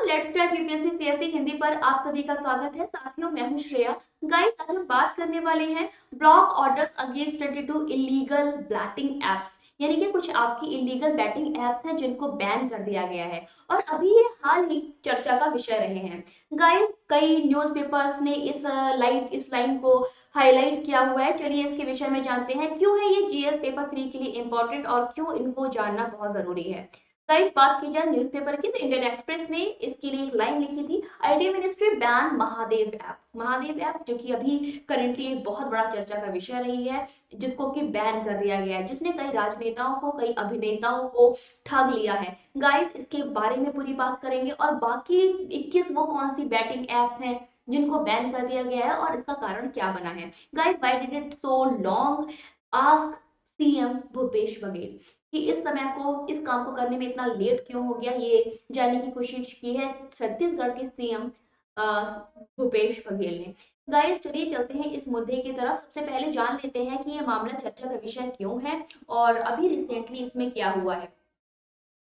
Let's talk UPSC CSE Hindi पर आप सभी का स्वागत है। साथियों, मैं हूं श्रेया। गाइस, आज हम बात करने वाले हैं block orders against 22 illegal betting apps, यानी कि कुछ आपकी इलीगल बैटिंग एप्स हैं जिनको बैन कर दिया गया है और अभी ये हाल ही चर्चा का विषय रहे हैं। गाइस, कई न्यूज़पेपर्स ने इस लाइन को हाईलाइट किया हुआ है। चलिए इसके विषय में जानते हैं, क्यों है ये जीएस पेपर 3 के लिए इंपॉर्टेंट और क्यों इनको जानना बहुत जरूरी है। गाइस, बात की जाए न्यूज़पेपर की तो इंडियन एक्सप्रेस ने इसके लिए एक लाइन लिखी थी, IT ministry ban Mahadev app. Mahadev app जो कि अभी करंटली एक बहुत बड़ा चर्चा का विषय रही है, जिसको कि बैन कर दिया गया है, जिसने कई राजनेताओं को, कई अभिनेताओं को ठग लिया है। गाइस, इसके बारे में पूरी बात करेंगे और बाकी 21 वो कौन सी बैटिंग एप्स हैं जिनको बैन कर दिया गया है और इसका कारण क्या बना है। Guys, why did it so long, ask CM Bhupesh Baghel, कि इस काम को करने में इतना लेट क्यों हो गया, ये जानने की कोशिश की है छत्तीसगढ़ के सीएम भूपेश बघेल ने। गाइस, चलिए चलते हैं इस मुद्दे की तरफ। सबसे पहले जान लेते हैं कि ये मामला चर्चा का विषय क्यों है और अभी रिसेंटली इसमें क्या हुआ है।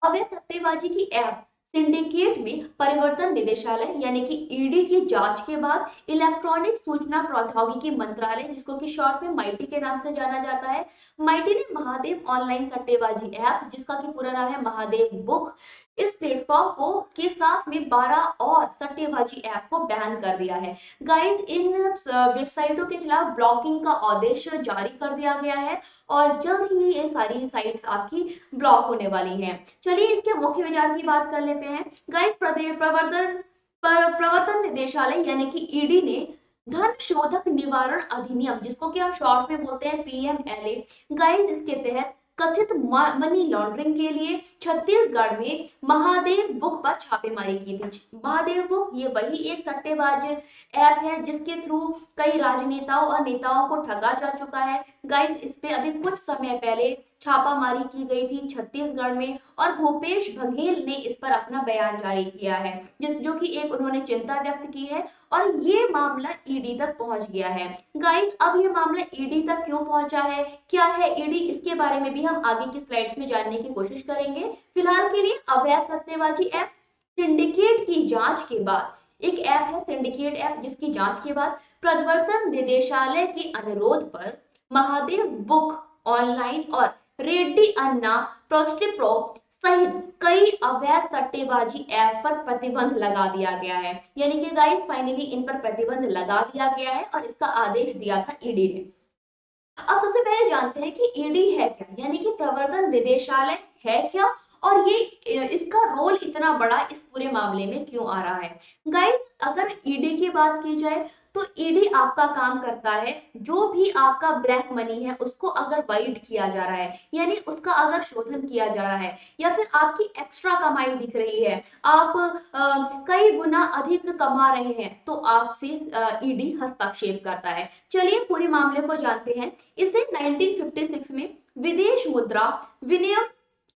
अवैध सट्टेबाजी की ऐप सिंडिकेट में परिवर्तन निदेशालय यानी कि ईडी की जांच के बाद इलेक्ट्रॉनिक सूचना प्रौद्योगिकी मंत्रालय, जिसको कि शॉर्ट में माइटी के नाम से जाना जाता है, माइटी ने महादेव ऑनलाइन सट्टेबाजी ऐप, जिसका कि पूरा नाम है महादेव बुक, इस प्लेटफॉर्म को के साथ में 12 और सट्टेबाजी ऐप को बैन कर दिया है। गाइस, इन वेबसाइटों के खिलाफ ब्लॉकिंग का आदेश जारी कर दिया गया है और जल्द ही ये सारी साइट्स आपकी ब्लॉक होने वाली हैं। चलिए इसके मुख्य विचार की बात कर लेते हैं। गाइस, प्रवर्तन निदेशालय यानी कि ईडी ने धन शोधक निवारण अधिनियम, जिसको कि हम शॉर्ट में बोलते हैं पीएमएलए, गाइस इसके तहत कथित मनी लॉन्ड्रिंग के लिए छत्तीसगढ़ में महादेव बुक पर छापेमारी की थी। महादेव बुक ये वही एक सट्टेबाज ऐप है जिसके थ्रू कई राजनेताओं और नेताओं को ठगा जा चुका है। गाइस, इस पे अभी कुछ समय पहले छापामारी की गई थी छत्तीसगढ़ में और भूपेश बघेल ने इस पर अपना बयान जारी किया है, जो कि एक उन्होंने चिंता व्यक्त की है और ये मामला ईडी तक पहुंच गया है। गाइस, अब ये मामला ईडी तक क्यों पहुंचा है, क्या है ईडी, इसके बारे में भी हम आगे की स्लाइड्स में जानने की कोशिश करेंगे। फिलहाल के लिए अवैध सट्टेबाजी ऐप सिंडिकेट की जांच के बाद, एक ऐप है सिंडिकेट ऐप जिसकी जांच के बाद प्रवर्तन निदेशालय के अनुरोध पर महादेव बुक ऑनलाइन और रेड्डी अन्ना प्रोस्टिप्रो सहित कई अवैध सट्टेबाजी ऐप पर प्रतिबंध लगा दिया गया है। यानी कि गाइस, फाइनली इन पर प्रतिबंध लगा दिया गया है और इसका आदेश दिया था ईडी ने। अब सबसे पहले जानते हैं कि ईडी है क्या, यानी कि प्रवर्तन निदेशालय है क्या और ये इसका रोल इतना बड़ा इस पूरे मामले में क्यों आ रहा है। गाइस, अगर ईडी की बात की जाए तो ईडी आपका काम करता है, जो भी आपका ब्लैक मनी है उसको अगर वाइट किया जा रहा है, यानी उसका अगर शोधन किया जा रहा है या फिर आपकी एक्स्ट्रा कमाई दिख रही है, आप कई गुना अधिक कमा रहे हैं, तो आपसे ईडी हस्तक्षेप करता है। चलिए पूरे मामले को जानते हैं। इसे 1956 में विदेश मुद्रा विनिमय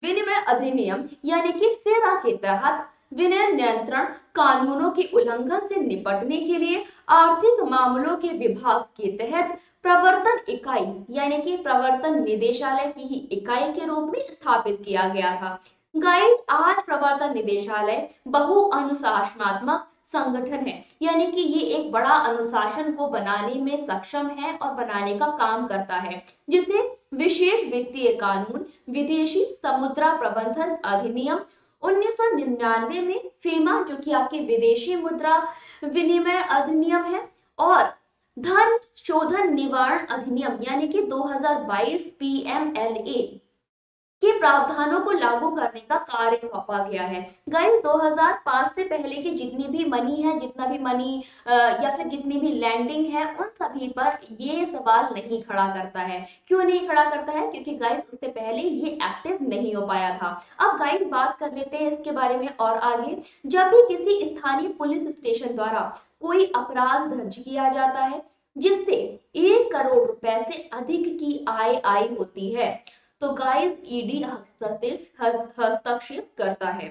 विनिमय अधिनियम यानी कि फेरा के तहत विनय नियंत्रण कानूनों के उल्लंघन से निपटने के लिए आर्थिक मामलों के विभाग के तहत प्रवर्तन इकाई यानी कि प्रवर्तन निदेशालय की ही इकाई के रूप में स्थापित किया गया था। गाइस, आज प्रवर्तन निदेशालय बहु अनुशासनात्मक संगठन है, यानी कि ये एक बड़ा अनुशासन को बनाने में सक्षम है और बनाने का काम करता है, जिसे विशेष वित्तीय कानून, विदेशी समुद्रा प्रबंधन अधिनियम 1999 में, फेमा जो कि आपकी विदेशी मुद्रा विनिमय अधिनियम है, और धन शोधन निवारण अधिनियम यानी कि 2022 पीएमएलए के प्रावधानों को लागू करने का कार्य सौंपा गया है। गाइस, 2005 से पहले की जितनी भी मनी है, जितना भी मनी या फिर जितनी भी लैंडिंग है, उन सभी पर ये सवाल नहीं खड़ा करता है। क्यों नहीं खड़ा करता है? क्योंकि गाइस उससे पहले ये एक्टिव नहीं हो पाया था। अब गाइस बात कर लेते हैं इसके बारे में और आगे। जब भी किसी स्थानीय पुलिस स्टेशन द्वारा कोई अपराध दर्ज किया जाता है जिससे 1 करोड़ रुपए से अधिक की आय आई होती है, तो गाइस ईडी हस्तक्षेप करता है।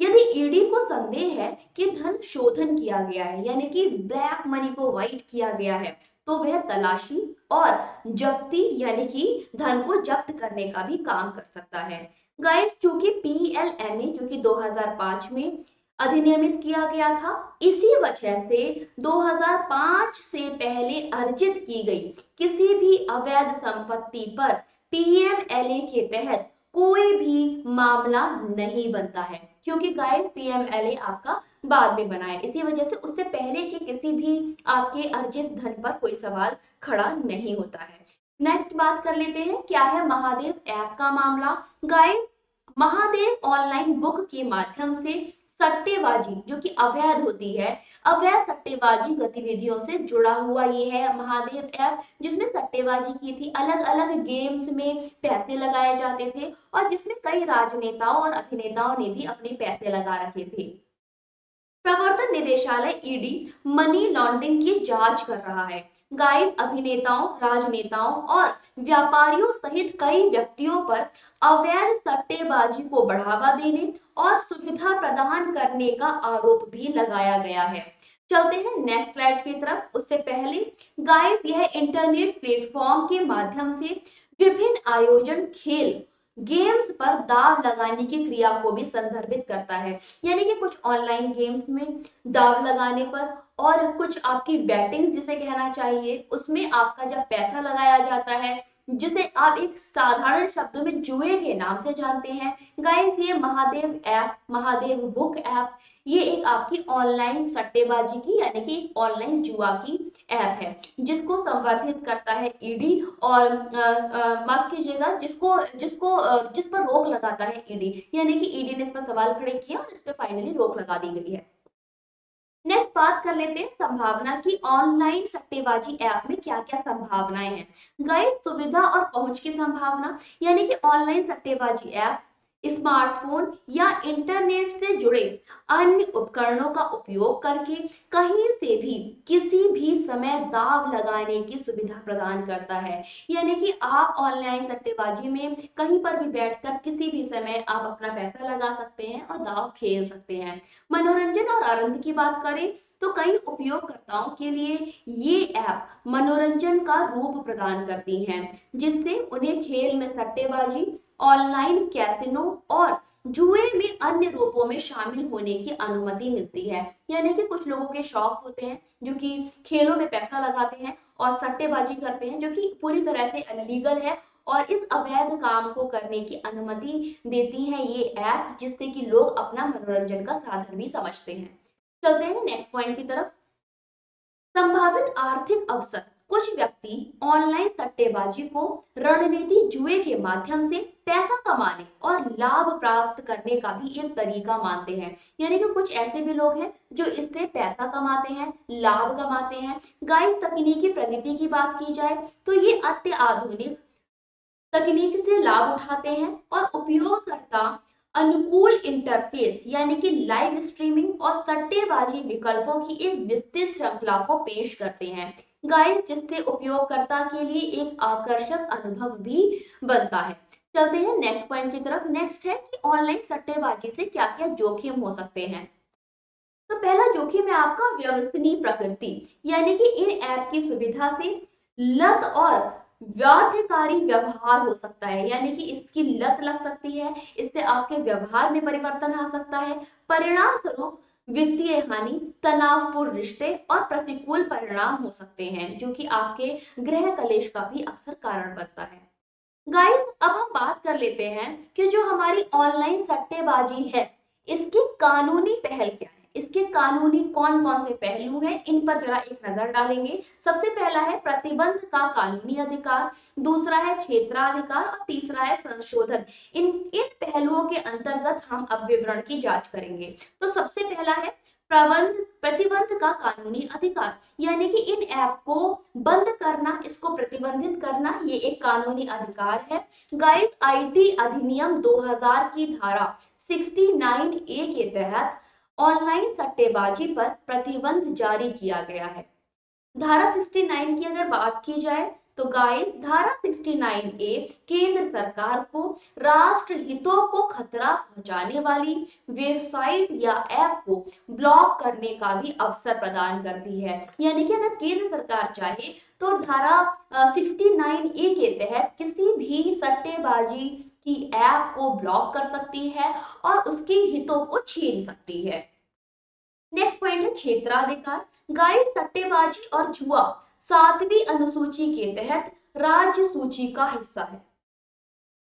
यदि ईडी को संदेह है कि धन शोधन किया गया है, यानी कि ब्लैक मनी को व्हाइट किया गया है, तो वह तलाशी और जब्ती यानी कि धन को जब्त करने का भी काम कर सकता है। गाइस, चूंकि पीएलएमए जो कि 2005 में अधिनियमित किया गया था। इसी वजह से 2005 से पहले अर्जित की गई किसी भी अवैध संपत्ति पर पीएमएलए के तहत कोई भी मामला नहीं बनता है, क्योंकि गाइस पीएमएलए आपका बाद में बना है, इसी वजह से उससे पहले के किसी भी आपके अर्जित धन पर कोई सवाल खड़ा नहीं होता है। नेक्स्ट बात कर लेते हैं, क्या है महादेव ऐप का मामला। गाइस महादेव ऑनलाइन बुक के माध्यम से सट्टेबाजी जो कि अवैध होती है, अवैध सट्टेबाजी गतिविधियों से जुड़ा हुआ ये है महादेव ऐप, जिसमें सट्टेबाजी की थी, अलग अलग गेम्स में पैसे लगाए जाते थे और जिसमें कई राजनेताओं और अभिनेताओं ने भी अपने पैसे लगा रखे थे। प्रवर्तन निदेशालय ईडी मनी लॉन्ड्रिंग की जांच कर रहा है। गाइस अभिनेताओं, राजनेताओं और व्यापारियों सहित कई व्यक्तियों पर अवैध सट्टेबाजी को बढ़ावा देने और सुविधा प्रदान करने का आरोप भी लगाया गया है। चलते हैं नेक्स्ट स्लाइड की तरफ। उससे पहले गाइस यह इंटरनेट प्लेटफॉर्म के माध्यम से विभिन्न आयोजन, खेल, गेम्स पर दाव लगाने की क्रिया को भी संदर्भित करता है, यानी कि कुछ ऑनलाइन गेम्स में दाव लगाने पर और कुछ आपकी बैटिंग जिसे कहना चाहिए, उसमें आपका जब पैसा लगाया जाता है, जिसे आप एक साधारण शब्दों में जुए के नाम से जानते हैं। गाइस ये Mahadev app, Mahadev book app, ये एक आपकी ऑनलाइन सट्टेबाजी की यानी कि एक ऑनलाइन जुआ की ऐप है, जिसको संवर्धित करता है ईडी और माफ कीजिएगा जिसको जिसको जिस पर रोक लगाता है ईडी, यानी कि ईडी ने इस पर सवाल खड़े किए और इस पर फाइनली रोक लगा दी गई है। नेक्स्ट बात कर लेते हैं संभावना की, ऑनलाइन सट्टेबाजी ऐप में क्या क्या संभावनाएं हैं। गाइस सुविधा और पहुंच की संभावना, यानी कि ऑनलाइन सट्टेबाजी ऐप स्मार्टफोन या इंटरनेट से जुड़े अन्य उपकरणों का उपयोग करके कहीं से भी किसी भी समय दाव लगाने की सुविधा प्रदान करता है, यानी कि आप ऑनलाइन सट्टेबाजी में कहीं पर भी बैठकर किसी भी समय आप अपना पैसा लगा सकते हैं और दाव खेल सकते हैं। मनोरंजन और आनंद की बात करें तो कई उपयोगकर्ताओं के लिए ये ऐप मनोरंजन का रूप प्रदान करती हैं, जिससे उन्हें खेल में सट्टेबाजी, ऑनलाइन कैसिनो और जुए में अन्य रूपों में शामिल होने की अनुमति मिलती है। यानी कि कुछ लोगों के शौक होते हैं जो कि खेलों में पैसा लगाते हैं और सट्टेबाजी करते हैं, जो कि पूरी तरह से अनलीगल है और इस अवैध काम को करने की अनुमति देती है ये ऐप, जिससे कि लोग अपना मनोरंजन का साधन भी समझते हैं। चलते हैं नेक्स्ट पॉइंट की तरफ। संभावित आर्थिक अवसर, कुछ व्यक्ति ऑनलाइन सट्टेबाजी को रणनीति जुए के माध्यम से पैसा कमाने और लाभ प्राप्त करने का भी एक तरीका मानते हैं, यानी कि कुछ ऐसे भी लोग हैं जो इससे पैसा कमाते हैं, लाभ कमाते हैं। गाइस तकनीकी प्रगति की बात की जाए तो ये अति आधुनिक तकनीक से लाभ उठाते हैं और उपयोगकर्ता अनुकूल इंटरफेस यानी कि लाइव स्ट्रीमिंग और सट्टेबाजी विकल्पों की एक विस्तृत श्रृंखला को पेश करते हैं। गाइस जिससे उपयोगकर्ता के लिए एक आकर्षक अनुभव भी बनता है। चलते हैं नेक्स्ट पॉइंट की तरफ। नेक्स्ट है कि ऑनलाइन सट्टेबाजी से क्या क्या जोखिम हो सकते हैं। तो पहला जोखिम है आपका व्यवसायिक प्रकृति, यानी कि इन ऐप की सुविधा से लत और व्याध्यकारी व्यवहार हो सकता है, यानी कि इसकी लत लग सकती है, इससे आपके व्यवहार में परिवर्तन आ सकता है। परिणाम स्वरूप वित्तीय हानि, तनावपूर्ण रिश्ते और प्रतिकूल परिणाम हो सकते हैं, जो कि आपके गृह कलेश का भी अक्सर कारण बनता है। गाइस अब हम बात कर लेते हैं कि जो हमारी ऑनलाइन सट्टेबाजी है इसकी कानूनी पहल क्या है, इसके कानूनी कौन कौन से पहलू हैं, इन पर जरा एक नजर डालेंगे। सबसे पहला है प्रतिबंध का कानूनी अधिकार, दूसरा है क्षेत्राधिकार और तीसरा है संशोधन। इन इन पहलुओं के अंतर्गत हम अब विवरण की जांच करेंगे। तो सबसे पहला है प्रतिबंध का कानूनी अधिकार, यानी कि इन ऐप को बंद करना, इसको प्रतिबंधित करना, ये एक कानूनी अधिकार है। गाइस आईटी अधिनियम 2000 की धारा 69A के तहत ऑनलाइन सट्टेबाजी पर प्रतिबंध जारी किया गया है। धारा 69 की अगर बात की जाए तो गाइस धारा 69A केंद्र सरकार को राष्ट्र हितों को खतरा पहुंचाने वाली वेबसाइट या ऐप को ब्लॉक करने का भी अवसर प्रदान करती है, यानी कि अगर केंद्र सरकार चाहे तो धारा 69A के तहत किसी भी सट्टेबाजी की ऐप को ब्लॉक कर सकती है और उसके हितों को छीन सकती है। पॉइंट है क्षेत्राधिकार। गाइस सट्टेबाजी और जुआ 7वीं अनुसूची के तहत राज्य सूची का हिस्सा है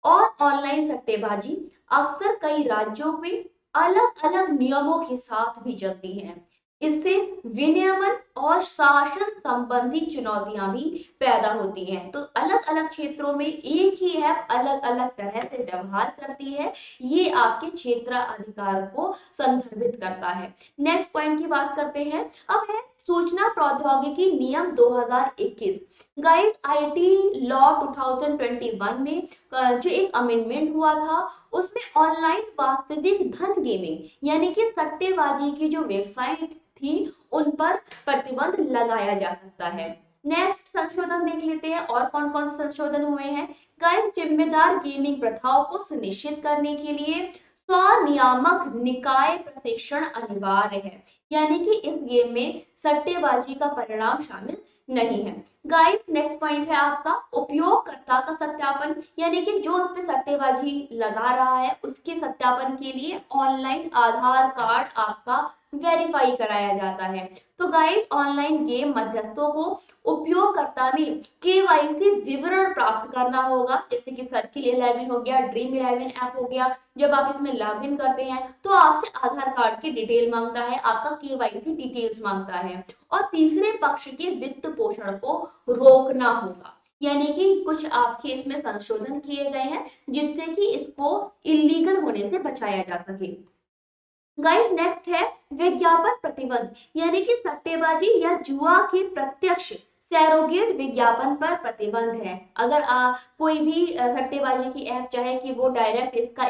और ऑनलाइन सट्टेबाजी अक्सर कई राज्यों में अलग अलग नियमों के साथ भी चलती है। इससे विनियमन और शासन संबंधी चुनौतियां भी पैदा होती हैं। तो अलग अलग क्षेत्रों में एक ही ऐप अलग अलग तरह से व्यवहार करती है, ये आपके क्षेत्राधिकार को संदर्भित करता है। नेक्स्ट पॉइंट की बात करते हैं। अब है सूचना प्रौद्योगिकी नियम 2021। गाइस आईटी लॉ 2021 में जो एक अमेंडमेंट हुआ था, उसमें ऑनलाइन वास्तविक धन गेमिंग यानी कि सट्टेबाजी की जो वेबसाइट थी उन पर प्रतिबंध लगाया जा सकता है। नेक्स्ट संशोधन देख लेते हैं और कौन कौन से संशोधन हुए हैं। गाइस जिम्मेदार गेमिंग प्रथाओं को सुनिश्चित करने के लिए स्वनियामक निकाय प्रशिक्षण अनिवार्य है, यानी कि इस गेम में सट्टेबाजी का परिणाम शामिल नहीं है। गाइस नेक्स्ट पॉइंट है आपका उपयोगकर्ता का सत्यापन, यानी कि जो उस पे सट्टेबाजी लगा रहा है उसके सत्यापन के लिए ऑनलाइन आधार कार्ड आपका वेरीफाई कराया जाता है। तो गाइस ऑनलाइन गेम मध्यस्थों को उपयोगकर्ता में केवाईसी विवरण प्राप्त करना होगा, जैसे कि सर्किल 11 हो गया, ड्रीम 11 ऐप हो गया। जब आप इसमें लॉगिन करते हैं तो आपसे आधार कार्ड की डिटेल मांगता है, आपका केवाईसी डिटेल्स मांगता है और तीसरे पक्ष के वित्त पोषण को रोकना होगा, यानी कि कुछ आपके इसमें संशोधन किए गए हैं जिससे कि इसको इलीगल होने से बचाया जा सके। गाइस नेक्स्ट है विज्ञापन प्रतिबंध, यानी कि सट्टेबाजी या जुआ के प्रत्यक्ष सैरोगेट विज्ञापन पर प्रतिबंध है। अगर कोई भी सट्टेबाजी की ऐप चाहे कि वो डायरेक्ट इसका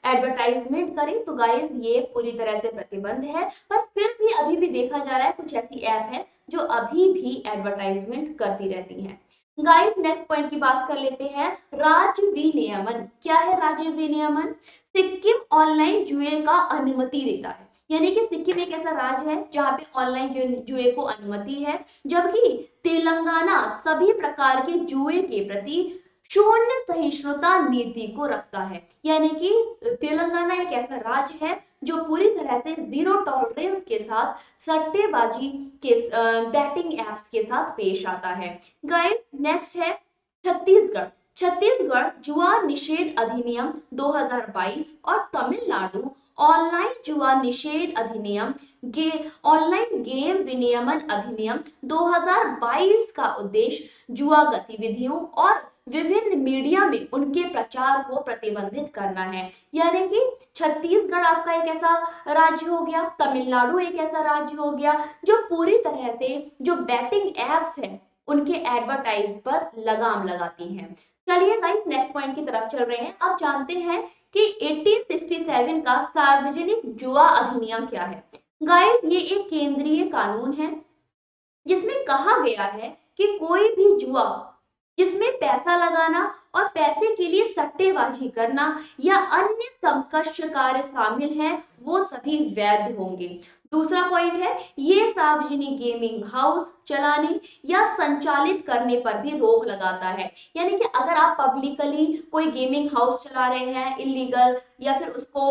एडवर्टाइजमेंट करे तो गाइस ये पूरी तरह से प्रतिबंध है, पर फिर भी अभी भी देखा जा रहा है कुछ ऐसी ऐप है जो अभी भी एडवर्टाइजमेंट करती रहती हैं। गाइस नेक्स्ट पॉइंट की बात कर लेते हैं राज्य विनियमन। क्या है राज्य विनियमन? सिक्किम ऑनलाइन जुए का अनुमति देता है, यानी कि सिक्किम एक ऐसा राज्य है जहां पे ऑनलाइन जुए को अनुमति है, जबकि तेलंगाना सभी प्रकार के जुए के प्रति शून्य सहिष्णुता नीति को रखता है, यानी कि तेलंगाना एक ऐसा राज्य है जो पूरी तरह से जीरो टॉलरेंस के साथ सट्टेबाजी के बैटिंग एप्स के साथ पेश आता है। गाइस नेक्स्ट है छत्तीसगढ़। छत्तीसगढ़ जुआ निषेध अधिनियम 2022 और तमिलनाडु ऑनलाइन जुआ निषेध अधिनियम ऑनलाइन गेम विनियमन अधिनियम 2022 का उद्देश्य जुआ गतिविधियों और विभिन्न मीडिया में उनके प्रचार को प्रतिबंधित करना है, यानी कि छत्तीसगढ़ आपका एक ऐसा राज्य हो गया, तमिलनाडु एक ऐसा राज्य हो गया जो पूरी तरह से जो बैटिंग एप्स हैं उनके एडवर्टाइज पर लगाम लगाती हैं। चलिए गाइस नेक्स्ट पॉइंट की तरफ चल रहे हैं। अब जानते हैं कि 1867 का सार्वजनिक जुआ अधिनियम क्या है। गाइस ये एक केंद्रीय कानून है जिसमें कहा गया है कि कोई भी जुआ जिसमें पैसा लगाना और पैसे के लिए सट्टेबाजी करना या अन्य समकक्ष कार्य शामिल है वो सभी वैध होंगे। दूसरा पॉइंट है ये सार्वजनिक गेमिंग हाउस चलाने या संचालित करने पर भी रोक लगाता है, यानी कि अगर आप पब्लिकली कोई गेमिंग हाउस चला रहे हैं इलीगल या फिर उसको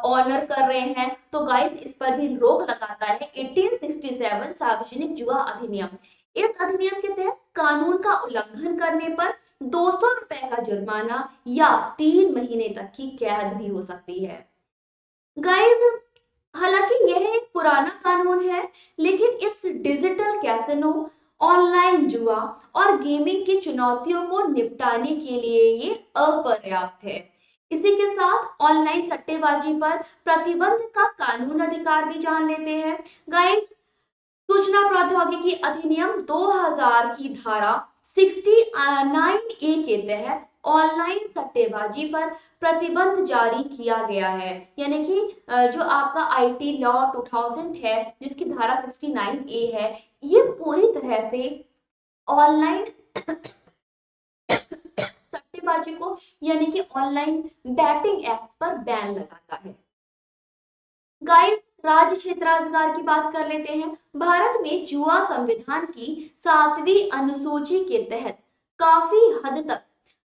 ऑनर कर रहे हैं तो गाइस इस पर भी रोक लगाता है 1867 सार्वजनिक जुआ अधिनियम। इस अधिनियम के तहत कानून का उल्लंघन करने पर 200 रुपए का जुर्माना या 3 महीने तक की कैद भी हो सकती है। गाइस हालांकि यह एक पुराना कानून है, लेकिन इस डिजिटल कैसिनो ऑनलाइन जुआ और गेमिंग की चुनौतियों को निपटाने के लिए ये अपर्याप्त है। इसी के साथ ऑनलाइन सट्टेबाजी पर प्रतिबंध का कानून अधिकार भी जान लेते हैं। गाइस सूचना प्रौद्योगिकी अधिनियम 2000 की धारा 69A के तहत ऑनलाइन सट्टेबाजी पर प्रतिबंध जारी किया गया है, यानी कि जो आपका आईटी लॉ 2000 है जिसकी धारा 69A है, ये पूरी तरह से ऑनलाइन सट्टेबाजी को यानी कि ऑनलाइन बैटिंग एप्स पर बैन लगाता है। गाइस राज्य क्षेत्राधिकार की बात कर लेते हैं। भारत में जुआ संविधान की 7वीं अनुसूची के तहत काफी हद तक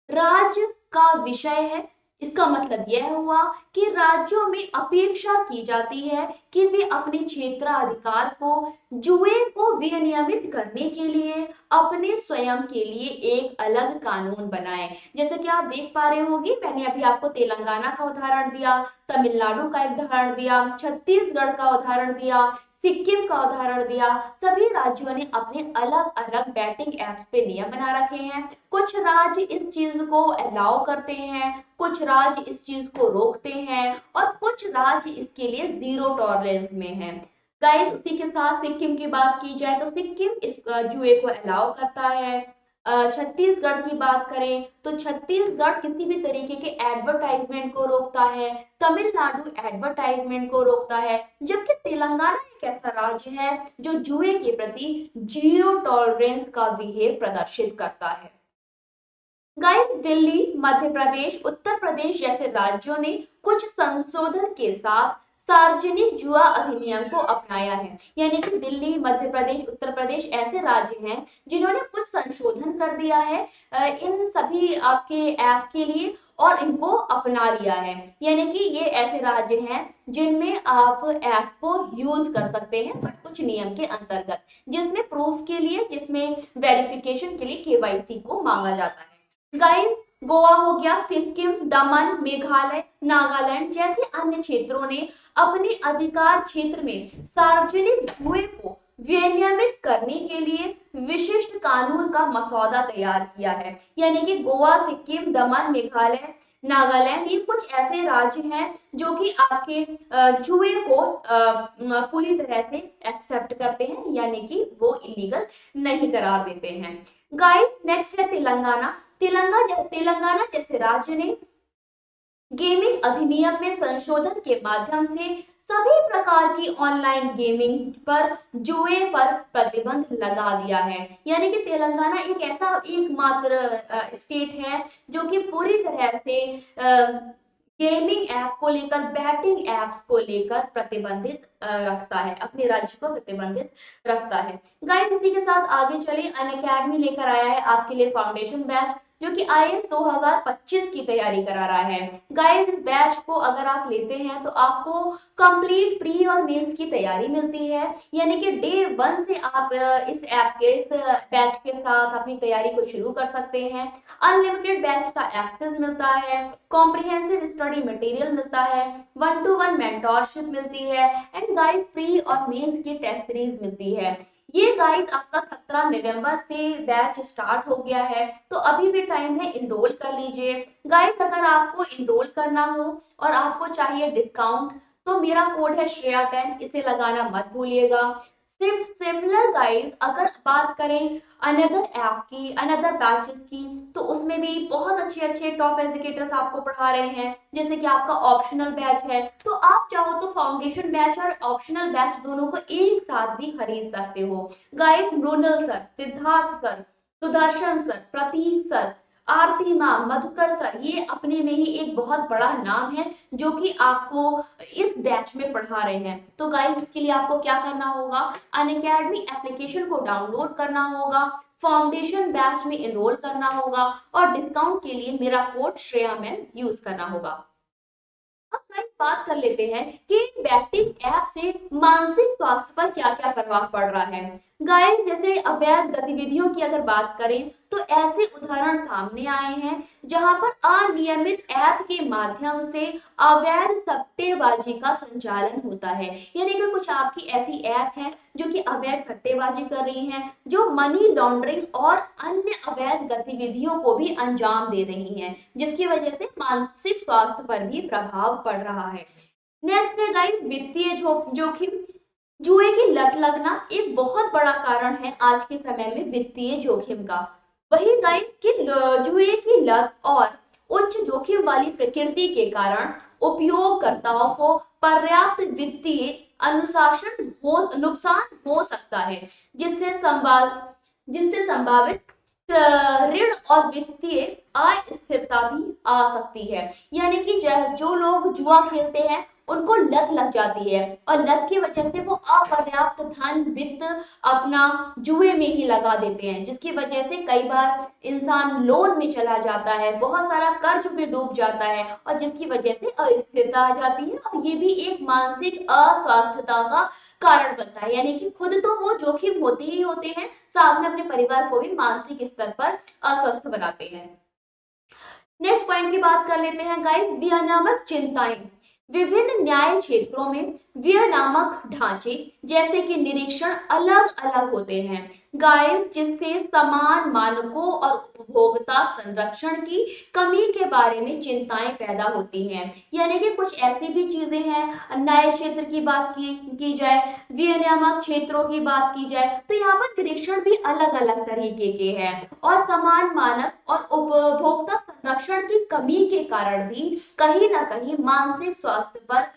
राज्य का विषय है। इसका मतलब यह हुआ कि राज्यों में अपेक्षा की जाती है कि वे अपने क्षेत्राधिकार को जुए को विनियमित करने के लिए अपने स्वयं के लिए एक अलग कानून बनाएं। जैसे कि आप देख पा रहे होंगे, मैंने अभी आपको तेलंगाना का उदाहरण दिया, तमिलनाडु का एक उदाहरण दिया, छत्तीसगढ़ का उदाहरण दिया, सिक्किम का उदाहरण दिया। सभी राज्यों ने अपने अलग अलग बैटिंग एप्स पे नियम बना रखे हैं। कुछ राज्य इस चीज को अलाउ करते हैं, कुछ राज्य इस चीज को रोकते हैं और कुछ राज्य इसके लिए जीरो टॉलरेंस में है। गाइस, उसी के साथ सिक्किम की बात की जाए तो सिक्किम इस जुए को अलाउ करता है। छत्तीसगढ़ की बात करें तो छत्तीसगढ़ किसी भी तरीके के एडवर्टाइजमेंट को रोकता है, तमिलनाडु एडवर्टाइजमेंट को रोकता है, जबकि तेलंगाना एक ऐसा राज्य है जो जुए के प्रति जीरो टॉलरेंस का बिहेव प्रदर्शित करता है। गाइस, दिल्ली, मध्य प्रदेश, उत्तर प्रदेश जैसे राज्यों ने कुछ संशोधन के साथ सार्वजनिक जुआ अधिनियम को अपनाया है। यानी कि दिल्ली, मध्य प्रदेश, उत्तर प्रदेश ऐसे राज्य हैं जिन्होंने कुछ संशोधन कर दिया है इन सभी आपके ऐप के लिए और इनको अपना लिया है। यानी कि ये ऐसे राज्य हैं जिनमें आप ऐप को यूज कर सकते हैं, बट कुछ नियम के अंतर्गत, जिसमें प्रूफ के लिए, जिसमें वेरिफिकेशन के लिए केवाईसी को मांगा जाता है। गाइस, गोवा हो गया, सिक्किम, दमन, मेघालय, नागालैंड जैसे अन्य क्षेत्रों ने अपने अधिकार क्षेत्र में सार्वजनिक जुए को विनियमित करने के लिए विशिष्ट कानून का मसौदा तैयार किया है। यानी कि गोवा, सिक्किम, दमन, मेघालय, नागालैंड ये कुछ ऐसे राज्य हैं जो कि आपके जुए को पूरी तरह से एक्सेप्ट करते हैं, यानी कि वो इलीगल नहीं करार देते हैं। गाइस, नेक्स्ट है तेलंगाना। तेलंगाना जैसे राज्य ने गेमिंग अधिनियम में संशोधन के माध्यम से सभी प्रकार की ऑनलाइन गेमिंग पर जुए पर प्रतिबंध लगा दिया है। यानी कि तेलंगाना एक ऐसा एकमात्र स्टेट है जो कि पूरी तरह से गेमिंग ऐप को लेकर, बैटिंग एप्स को लेकर प्रतिबंधित रखता है, अपने राज्य को प्रतिबंधित रखता है। गाइस, इसी के साथ आगे चले, अनअकैडमी लेकर आया है आपके लिए फाउंडेशन बैच जो कि IAS 2025 की तैयारी करा रहा है। गाइस, इस बैच को अगर आप लेते हैं तो आपको कंप्लीट प्री और मेंस की तैयारी मिलती है। यानी कि डे 1 से आप इस ऐप के, इस बैच के साथ अपनी तैयारी को शुरू कर सकते हैं। अनलिमिटेड बैच का एक्सेस मिलता है, कॉम्प्रिहेंसिव स्टडी मटेरियल मिलता है, 1-to-1 मेंटोरशिप मिलती है एंड गाइस प्री और मेंस की टेस्ट सीरीज मिलती है। ये गाइस आपका 17 नवंबर से बैच स्टार्ट हो गया है, तो अभी भी टाइम है, इनरोल कर लीजिए। गाइस, अगर आपको इनरोल करना हो और आपको चाहिए डिस्काउंट तो मेरा कोड है श्रेया10, इसे लगाना मत भूलिएगा। सिमिलर गाइस, अगर बात करें अनदर ऐप की, अनदर बैचेस की, तो उसमें भी बहुत अच्छे अच्छे टॉप एजुकेटर्स आपको पढ़ा रहे हैं। जैसे कि आपका ऑप्शनल बैच है, तो आप चाहो तो फाउंडेशन बैच और ऑप्शनल बैच दोनों को एक साथ भी खरीद सकते हो। Guys, Mrinal sir, Siddharth sir, Sudarshan sir, Prateek sir, Aarti ma'am, Madhukar sir, ये अपने में ही एक बहुत बड़ा नाम है जो कि आपको इस बैच में पढ़ा रहे हैं। तो गाइस, इसके लिए आपको क्या करना होगा, अनअकैडमी एप्लीकेशन को डाउनलोड करना होगा, फाउंडेशन बैच में एनरोल करना होगा और डिस्काउंट के लिए मेरा कोड श्रेया मैम यूज करना होगा। अब गाइस, बात कर लेते हैं कि बैटिंग ऐप से मानसिक स्वास्थ्य पर क्या क्या प्रभाव पड़ रहा है। गाइस, जैसे अवैध गतिविधियों की अगर बात करें तो ऐसे उदाहरण सामने आए हैं जहां पर अनियमित ऐप के माध्यम से अवैध सट्टेबाजी का संचालन होता है। यानी कि कुछ आपकी ऐसी ऐप है जो कि अवैध सट्टेबाजी कर रही हैं, जो मनी लॉन्ड्रिंग और अन्य अवैध गतिविधियों को भी अंजाम दे रही हैं, जिसकी वजह से मानसिक स्वास्थ्य पर भी प्रभाव पड़ रहा है। नेक्स्ट है गाइस, वित्तीय जोखिम। जुए की लत लगना एक बहुत बड़ा कारण है आज के समय में वित्तीय जोखिम का। वही गाइस कि जुए की लत और उच्च जोखिम वाली प्रकृति के कारण उपयोगकर्ताओं को पर्याप्त वित्तीय अनुशासन हो नुकसान हो सकता है, जिससे संभावित ऋण और वित्तीय अस्थिरता भी आ सकती है। यानी कि जो लोग जुआ खेलते हैं उनको लत लग जाती है और लत की वजह से वो अपर्याप्त धन वित्त अपना जुए में ही लगा देते हैं, जिसकी वजह से कई बार इंसान लोन में चला जाता है, बहुत सारा कर्ज में डूब जाता है और जिसकी वजह से अस्थिरता आ जाती है और ये भी एक मानसिक अस्वस्थता का कारण बनता है। यानी कि खुद तो वो जोखिम होते ही होते हैं, साथ में अपने परिवार को भी मानसिक स्तर पर अस्वस्थ बनाते हैं। नेक्स्ट पॉइंट की बात कर लेते हैं गाइस, विनियामक चिंताएं। विभिन्न न्याय क्षेत्रों में विनियामक ढांचे जैसे कि निरीक्षण अलग अलग होते हैं गाइस, जिससे समान मानकों और उपभोक्ता संरक्षण की कमी के बारे में चिंताएं पैदा होती हैं। यानी कि कुछ ऐसी भी चीजें हैं, न्याय क्षेत्र की बात की जाए, विनियामक क्षेत्रों की बात की जाए, तो यहाँ पर निरीक्षण भी अलग अलग तरीके के हैं और समान मानक और उपभोक्ता संरक्षण की कमी के कारण भी कहीं ना कहीं मानसिक स्वास्थ्य पर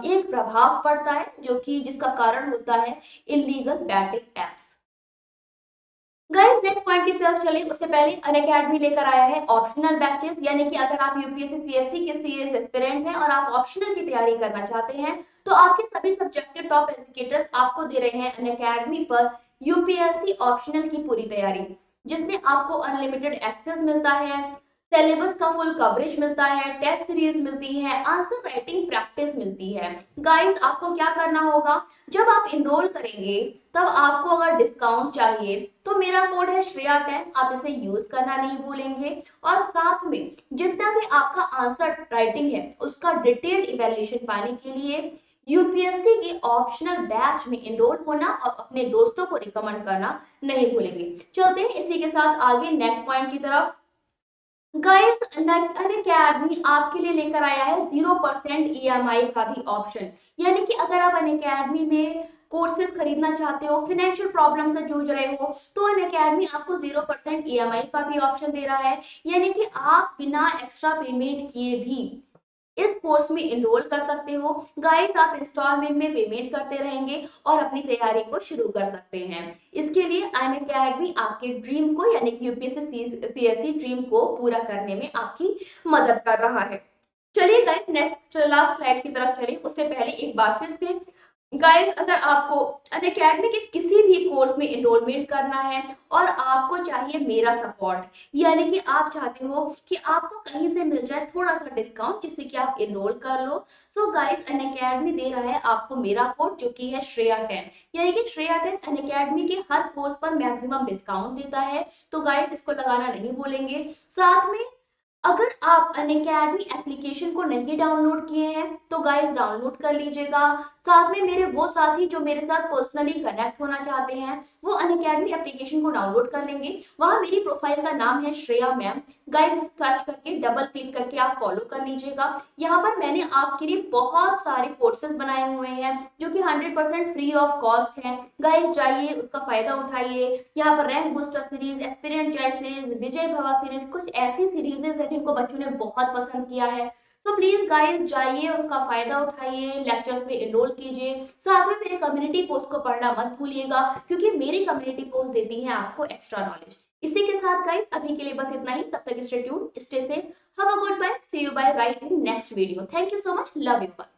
एक प्रभाव पड़ता है, जो कि जिसका कारण होता है illegal betting apps. Guys next point की तरफ चले उससे पहले अनअकैडमी लेकर आया है ऑप्शनल बैचेस, यानी कि अगर आप यूपीएससी सीएससी के सीएस एस्पिरेंट हैं और आप ऑप्शनल की तैयारी करना चाहते हैं तो आपके सभी सब्जेक्ट के टॉप एजुकेटर्स आपको दे रहे हैं अनअकैडमी पर यूपीएससी ऑप्शनल की पूरी तैयारी, जिसमें आपको अनलिमिटेड एक्सेस मिलता है, सिलेबस का फुल कवरेज मिलता है, टेस्ट सीरीज मिलती है, आंसर राइटिंग प्रैक्टिस मिलती है। गाइस आपको क्या करना होगा, जब आप इनरोल करेंगे तब आपको अगर डिस्काउंट चाहिए तो मेरा कोड है श्रेया 10, आप इसे यूज करना नहीं भूलेंगे और साथ में जितना भी आपका आंसर राइटिंग है उसका डिटेल्ड इवैल्यूएशन पाने के लिए यूपीएससी के ऑप्शनल बैच में इनरोल होना और अपने दोस्तों को रिकमेंड करना नहीं भूलेंगे। चलते हैं इसी के साथ आगे नेक्स्ट पॉइंट की तरफ। गाइस अनअकैडमी आपके लिए लेकर आया है 0% ईएमआई का भी ऑप्शन, यानी कि अगर आप अनअकैडमी में कोर्सेज खरीदना चाहते हो, फाइनेंशियल प्रॉब्लम से जूझ रहे हो, तो अनअकैडमी आपको 0% ईएमआई का भी ऑप्शन दे रहा है, यानी कि आप बिना एक्स्ट्रा पेमेंट किए भी इस कोर्स में एनरोल कर सकते हो। गाइस आप इंस्टॉलमेंट में पेमेंट करते रहेंगे और अपनी तैयारी को शुरू कर सकते हैं। इसके लिए अनअकैडमी आपके ड्रीम को यानी कि यूपीएससी सीएससी ड्रीम को पूरा करने में आपकी मदद कर रहा है। चलिए गाइस नेक्स्ट लास्ट स्लाइड की तरफ चलिए, उससे पहले एक बार फिर से गाइस अगर आपको अनअकैडमी के किसी भी कोर्स में एनरोलमेंट करना है और आपको चाहिए मेरा सपोर्ट, यानी कि आप चाहते हो कि आपको कहीं से मिल जाए थोड़ा सा डिस्काउंट जिससे कि आप एनरोल कर लो, सो गाइस अनअकैडमी दे रहा है आपको मेरा कोड जो कि है श्रेया 10, यानी कि श्रेया 10 अनअकैडमी के हर कोर्स पर मैक्सिमम डिस्काउंट देता है, तो गाइस इसको लगाना नहीं भूलेंगे। साथ में अगर आप अनअकैडमी एप्लीकेशन को नहीं डाउनलोड किए हैं तो गाइस डाउनलोड कर लीजिएगा। साथ में मेरे वो साथी जो मेरे साथ पर्सनली कनेक्ट होना चाहते हैं वो अनअकैडमी एप्लीकेशन को डाउनलोड कर लेंगे, वहां मेरी प्रोफाइल का नाम है श्रेया मैम, गाइस सर्च करके डबल क्लिक करके आप फॉलो कर लीजिएगा। यहाँ पर मैंने आपके लिए बहुत सारे कोर्सेज बनाए हुए हैं जो कि 100% फ्री ऑफ कॉस्ट है, गाइस जाइए उसका फायदा उठाइए। यहाँ पर rank booster series, aspirant child series, Vijay Bhava series, कुछ ऐसी सीरीजेस है जिनको बच्चों ने बहुत पसंद किया है, तो प्लीज गाइस जाइए उसका फायदा उठाइए, लेक्चर्स में एनरोल कीजिए। साथ में मेरे कम्युनिटी पोस्ट को पढ़ना मत भूलिएगा क्योंकि मेरी कम्युनिटी पोस्ट देती है आपको एक्स्ट्रा नॉलेज। इसी के साथ गाइस अभी के लिए बस इतना ही, तब तक stay tuned, stay safe, have a good bye, see you bye right in next video, thank you so much, love you.